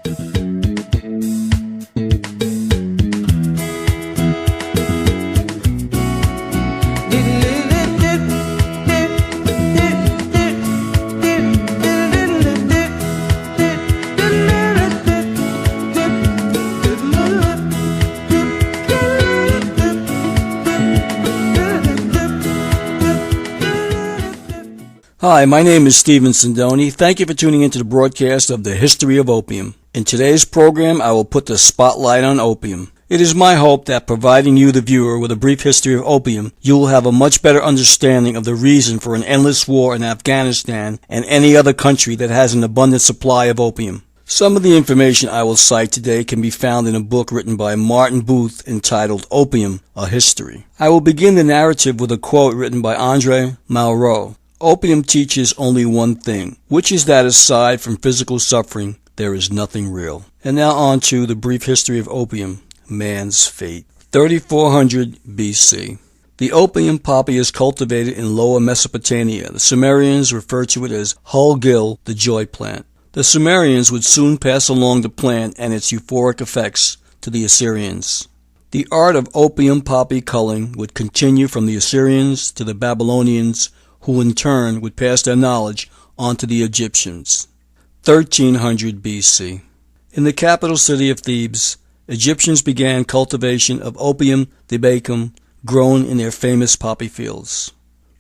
Hi, my name is Stephen Sindoni. Thank you for tuning into the broadcast of the History of Opium. In today's program, I will put the spotlight on opium. It is my hope that providing you, the viewer, with a brief history of opium, you will have a much better understanding of the reason for an endless war in Afghanistan and any other country that has an abundant supply of opium. Some of the information I will cite today can be found in a book written by Martin Booth entitled Opium, A History. I will begin the narrative with a quote written by Andre Malraux. Opium teaches only one thing, which is that aside from physical suffering, there is nothing real. And now on to the brief history of opium, man's fate. 3400 BC. The opium poppy is cultivated in Lower Mesopotamia. The Sumerians refer to it as Hulgil, the joy plant. The Sumerians would soon pass along the plant and its euphoric effects to the Assyrians. The art of opium poppy culling would continue from the Assyrians to the Babylonians, who in turn would pass their knowledge on to the Egyptians. 1300 BC. In the capital city of Thebes, Egyptians began cultivation of Opium thibacum, grown in their famous poppy fields.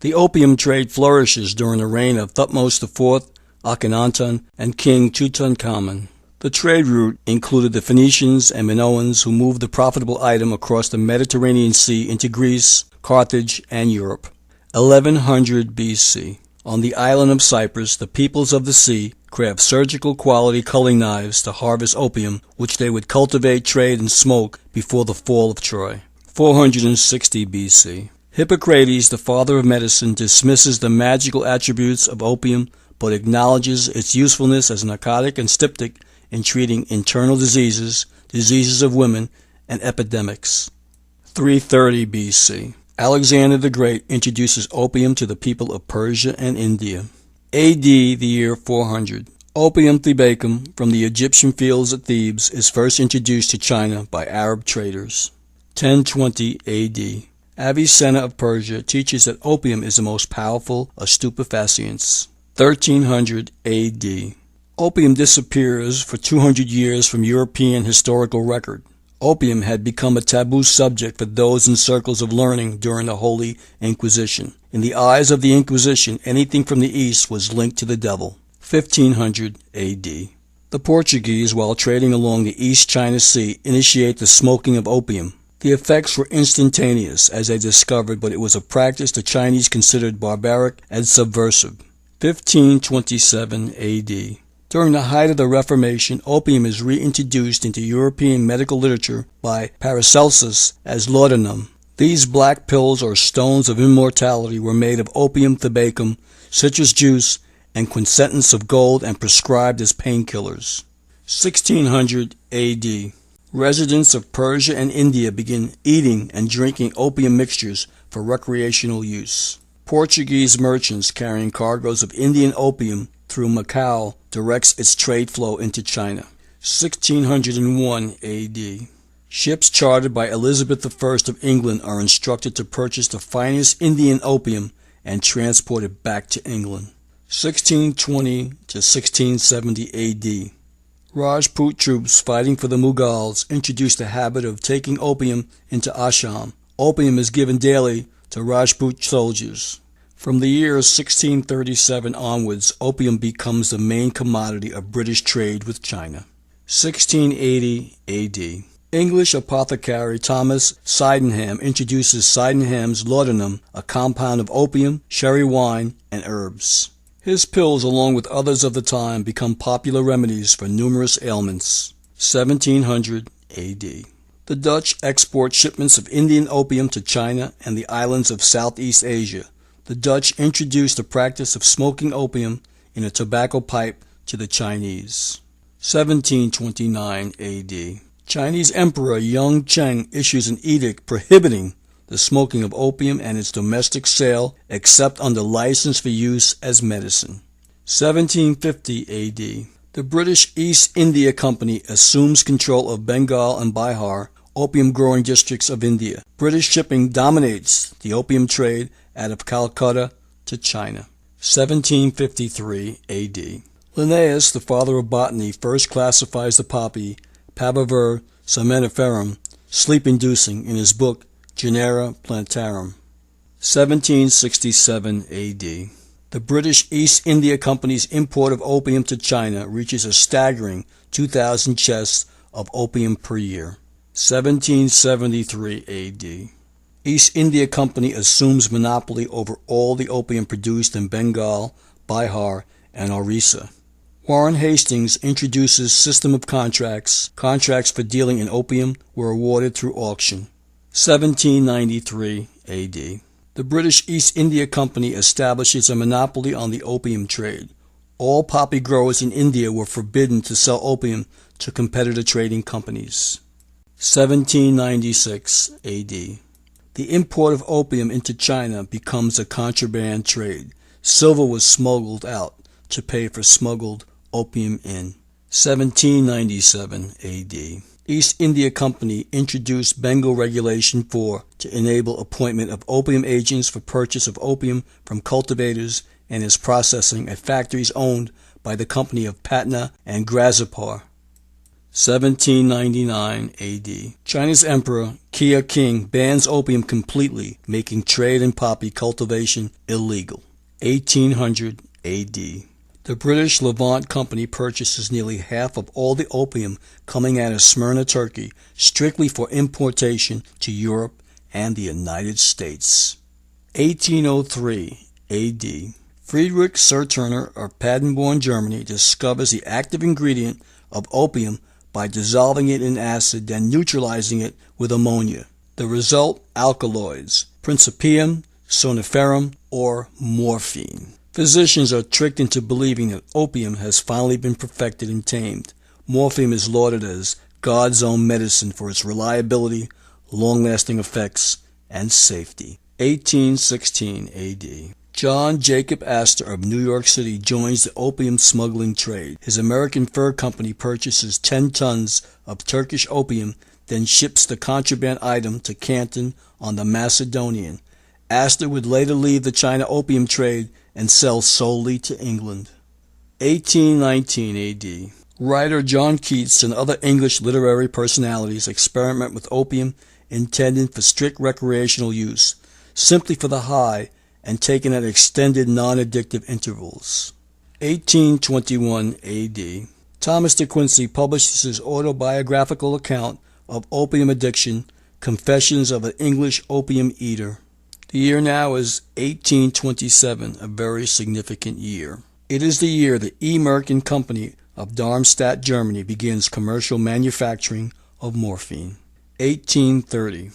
The opium trade flourishes during the reign of Thutmose IV, Akhenaten, and King Tutankhamun. The trade route included the Phoenicians and Minoans, who moved the profitable item across the Mediterranean Sea into Greece, Carthage, and Europe. 1100 BC. On the island of Cyprus, the peoples of the sea craft surgical quality culling knives to harvest opium, which they would cultivate, trade, and smoke before the fall of Troy. 460 BC. Hippocrates, the father of medicine, dismisses the magical attributes of opium, but acknowledges its usefulness as a narcotic and styptic in treating internal diseases, diseases of women, and epidemics. 330 BC. Alexander the Great introduces opium to the people of Persia and India. A.D. the year 400. Opium thibacum from the Egyptian fields at Thebes is first introduced to China by Arab traders. 1020 A.D. Avicenna of Persia teaches that opium is the most powerful of stupefaccients. 1300 A.D. Opium disappears for 200 years from European historical record. Opium had become a taboo subject for those in circles of learning during the Holy Inquisition. In the eyes of the Inquisition, anything from the East was linked to the devil. 1500 A.D. The Portuguese, while trading along the East China Sea, initiate the smoking of opium. The effects were instantaneous, as they discovered, but it was a practice the Chinese considered barbaric and subversive. 1527 A.D. During the height of the Reformation, opium is reintroduced into European medical literature by Paracelsus as laudanum. These black pills or stones of immortality were made of opium thibacum, citrus juice, and quintessence of gold and prescribed as painkillers. 1600 A.D. Residents of Persia and India begin eating and drinking opium mixtures for recreational use. Portuguese merchants carrying cargoes of Indian opium through Macau directs its trade flow into China. 1601 A.D. Ships chartered by Elizabeth I of England are instructed to purchase the finest Indian opium and transport it back to England. 1620 to 1670 A.D. Rajput troops fighting for the Mughals introduced the habit of taking opium into Assam. Opium is given daily to Rajput soldiers. From the year 1637 onwards, opium becomes the main commodity of British trade with China. 1680 A.D. English apothecary Thomas Sydenham introduces Sydenham's laudanum, a compound of opium, sherry wine, and herbs. His pills, along with others of the time, become popular remedies for numerous ailments. 1700 A.D. The Dutch export shipments of Indian opium to China and the islands of Southeast Asia. The Dutch introduced the practice of smoking opium in a tobacco pipe to the Chinese. 1729 A.D. Chinese Emperor Yung Cheng issues an edict prohibiting the smoking of opium and its domestic sale except under license for use as medicine. 1750 A.D. The British East India Company assumes control of Bengal and Bihar, opium-growing districts of India. British shipping dominates the opium trade out of Calcutta to China. 1753 A.D. Linnaeus, the father of botany, first classifies the poppy, Papaver somniferum, sleep-inducing, in his book Genera Plantarum. 1767 A.D. The British East India Company's import of opium to China reaches a staggering 2,000 chests of opium per year. 1773 A.D. East India Company assumes monopoly over all the opium produced in Bengal, Bihar, and Orissa. Warren Hastings introduces system of contracts. Contracts for dealing in opium were awarded through auction. 1793 A.D. The British East India Company establishes a monopoly on the opium trade. All poppy growers in India were forbidden to sell opium to competitor trading companies. 1796 A.D. The import of opium into China becomes a contraband trade. Silver was smuggled out to pay for smuggled opium in. 1797 A.D. East India Company introduced Bengal Regulation 4 to enable appointment of opium agents for purchase of opium from cultivators and its processing at factories owned by the Company of Patna and Grazipur. 1799 A.D. China's Emperor Kia King bans opium completely, making trade in poppy cultivation illegal. 1800 A.D. The British Levant Company purchases nearly half of all the opium coming out of Smyrna, Turkey, strictly for importation to Europe and the United States. 1803 A.D. Friedrich Serturner of Paderborn, Germany, discovers the active ingredient of opium by dissolving it in acid, then neutralizing it with ammonia. The result, alkaloids, principium, somniferum, or morphine. Physicians are tricked into believing that opium has finally been perfected and tamed. Morphine is lauded as God's own medicine for its reliability, long-lasting effects, and safety. 1816 A.D. John Jacob Astor of New York City joins the opium smuggling trade. His American Fur Company purchases 10 tons of Turkish opium, then ships the contraband item to Canton on the Macedonian. Astor would later leave the China opium trade and sell solely to England. 1819 A.D. Writer John Keats and other English literary personalities experiment with opium intended for strict recreational use, simply for the high, and taken at extended non-addictive intervals. 1821 A.D. Thomas De Quincey publishes his autobiographical account of opium addiction, Confessions of an English Opium Eater. The year now is 1827, a very significant year. It is the year the E. Merck Company of Darmstadt, Germany begins commercial manufacturing of morphine. 1830.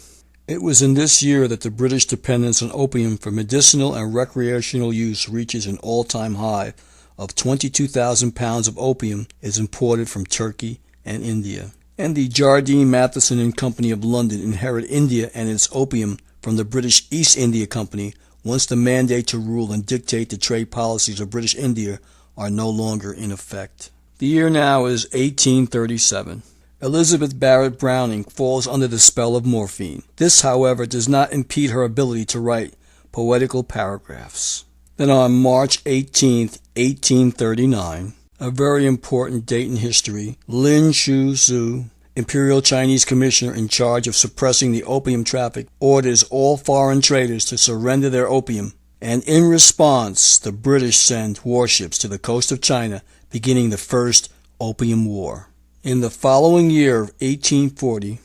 It was in this year that the British dependence on opium for medicinal and recreational use reaches an all-time high of 22,000 pounds of opium is imported from Turkey and India. And the Jardine Matheson and Company of London inherit India and its opium from the British East India Company once the mandate to rule and dictate the trade policies of British India are no longer in effect. The year now is 1837. Elizabeth Barrett Browning falls under the spell of morphine. This, however, does not impede her ability to write poetical paragraphs. Then on March 18, 1839, a very important date in history, Lin Shu-Zu, Imperial Chinese Commissioner in charge of suppressing the opium traffic, orders all foreign traders to surrender their opium, and in response, the British send warships to the coast of China, beginning the First Opium War. In the following year of 1840,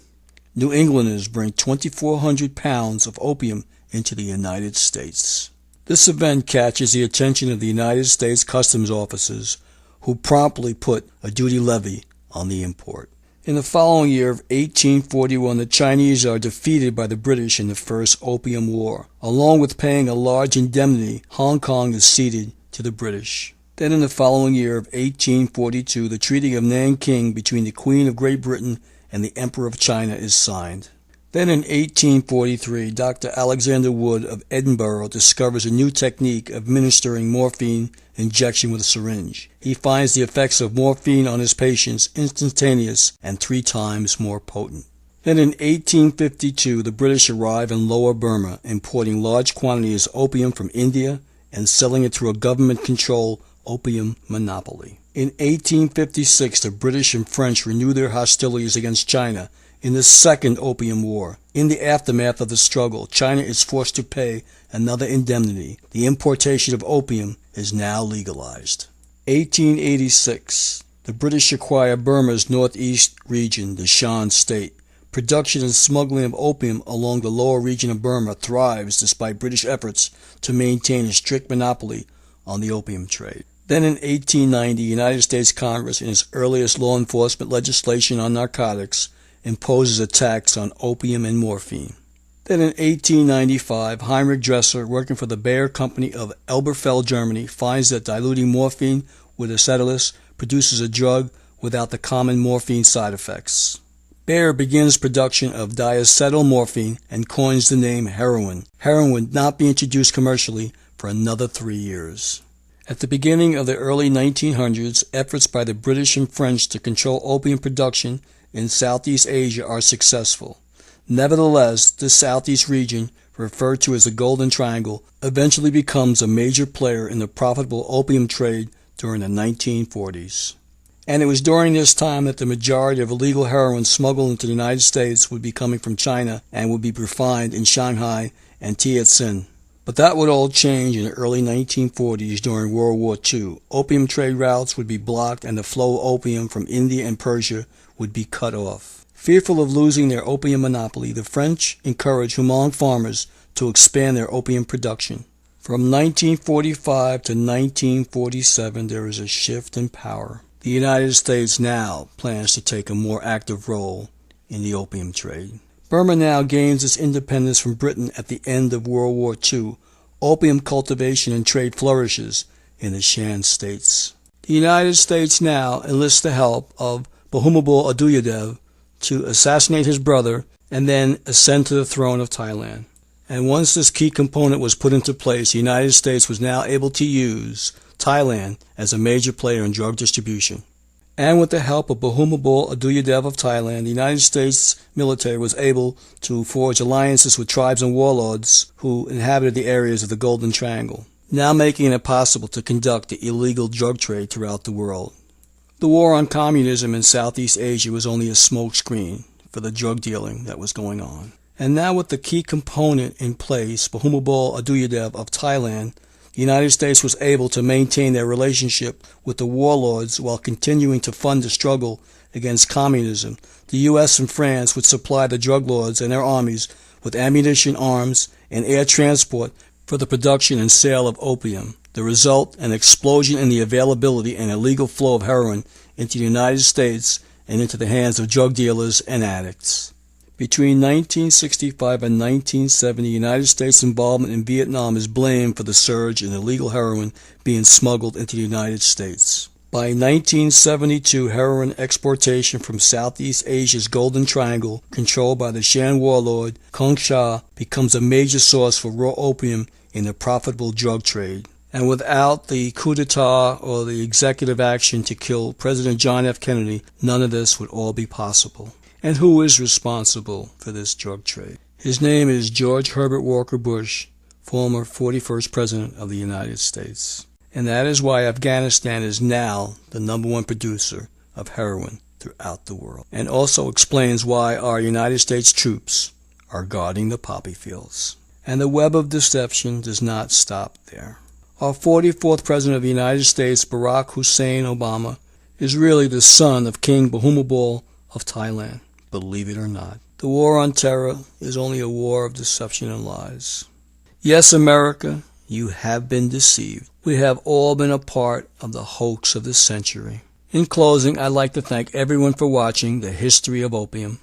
New Englanders bring 2,400 pounds of opium into the United States. This event catches the attention of the United States Customs officers, who promptly put a duty levy on the import. In the following year of 1841, the Chinese are defeated by the British in the First Opium War. Along with paying a large indemnity, Hong Kong is ceded to the British. Then in the following year of 1842, the Treaty of Nanking between the Queen of Great Britain and the Emperor of China is signed. Then in 1843, Dr. Alexander Wood of Edinburgh discovers a new technique of administering morphine injection with a syringe. He finds the effects of morphine on his patients instantaneous and 3 times more potent. Then in 1852, the British arrive in Lower Burma, importing large quantities of opium from India and selling it through a government-controlled opium monopoly. In 1856, the British and French renew their hostilities against China in the Second Opium War. In the aftermath of the struggle, China is forced to pay another indemnity. The importation of opium is now legalized. 1886. The British acquire Burma's northeast region, the Shan state. Production and smuggling of opium along the lower region of Burma thrives despite British efforts to maintain a strict monopoly on the opium trade. Then in 1890, the United States Congress, in its earliest law enforcement legislation on narcotics, imposes a tax on opium and morphine. Then in 1895, Heinrich Dresser, working for the Bayer Company of Elberfeld, Germany, finds that diluting morphine with acetylus produces a drug without the common morphine side effects. Bayer begins production of diacetylmorphine and coins the name heroin. Heroin would not be introduced commercially for another 3 years. At the beginning of the early 1900s, efforts by the British and French to control opium production in Southeast Asia are successful. Nevertheless, this Southeast region, referred to as the Golden Triangle, eventually becomes a major player in the profitable opium trade during the 1940s. And it was during this time that the majority of illegal heroin smuggled into the United States would be coming from China and would be refined in Shanghai and Tientsin. But that would all change in the early 1940s during World War II. Opium trade routes would be blocked and the flow of opium from India and Persia would be cut off. Fearful of losing their opium monopoly, the French encouraged Hmong farmers to expand their opium production. From 1945 to 1947, there is a shift in power. The United States now plans to take a more active role in the opium trade. Burma now gains its independence from Britain at the end of World War II. Opium cultivation and trade flourishes in the Shan states. The United States now enlists the help of Bhumibol Adulyadej to assassinate his brother and then ascend to the throne of Thailand. And once this key component was put into place, the United States was now able to use Thailand as a major player in drug distribution. And with the help of Bhumibol Adulyadej of Thailand, the United States military was able to forge alliances with tribes and warlords who inhabited the areas of the Golden Triangle, now making it possible to conduct the illegal drug trade throughout the world. The war on communism in Southeast Asia was only a smokescreen for the drug dealing that was going on. And now with the key component in place, Bhumibol Adulyadej of Thailand, the United States was able to maintain their relationship with the warlords while continuing to fund the struggle against communism. The U.S. and France would supply the drug lords and their armies with ammunition, arms, and air transport for the production and sale of opium. The result, an explosion in the availability and illegal flow of heroin into the United States and into the hands of drug dealers and addicts. Between 1965 and 1970, the United States' involvement in Vietnam is blamed for the surge in illegal heroin being smuggled into the United States. By 1972, heroin exportation from Southeast Asia's Golden Triangle, controlled by the Shan warlord Kung Sha, becomes a major source for raw opium in the profitable drug trade. And without the coup d'etat or the executive action to kill President John F. Kennedy, none of this would all be possible. And who is responsible for this drug trade? His name is George Herbert Walker Bush, former 41st President of the United States. And that is why Afghanistan is now the #1 producer of heroin throughout the world. And also explains why our United States troops are guarding the poppy fields. And the web of deception does not stop there. Our 44th President of the United States, Barack Hussein Obama, is really the son of King Bhumibol of Thailand. Believe it or not. The war on terror is only a war of deception and lies. Yes, America, you have been deceived. We have all been a part of the hoax of the century. In closing, I'd like to thank everyone for watching The History of Opium.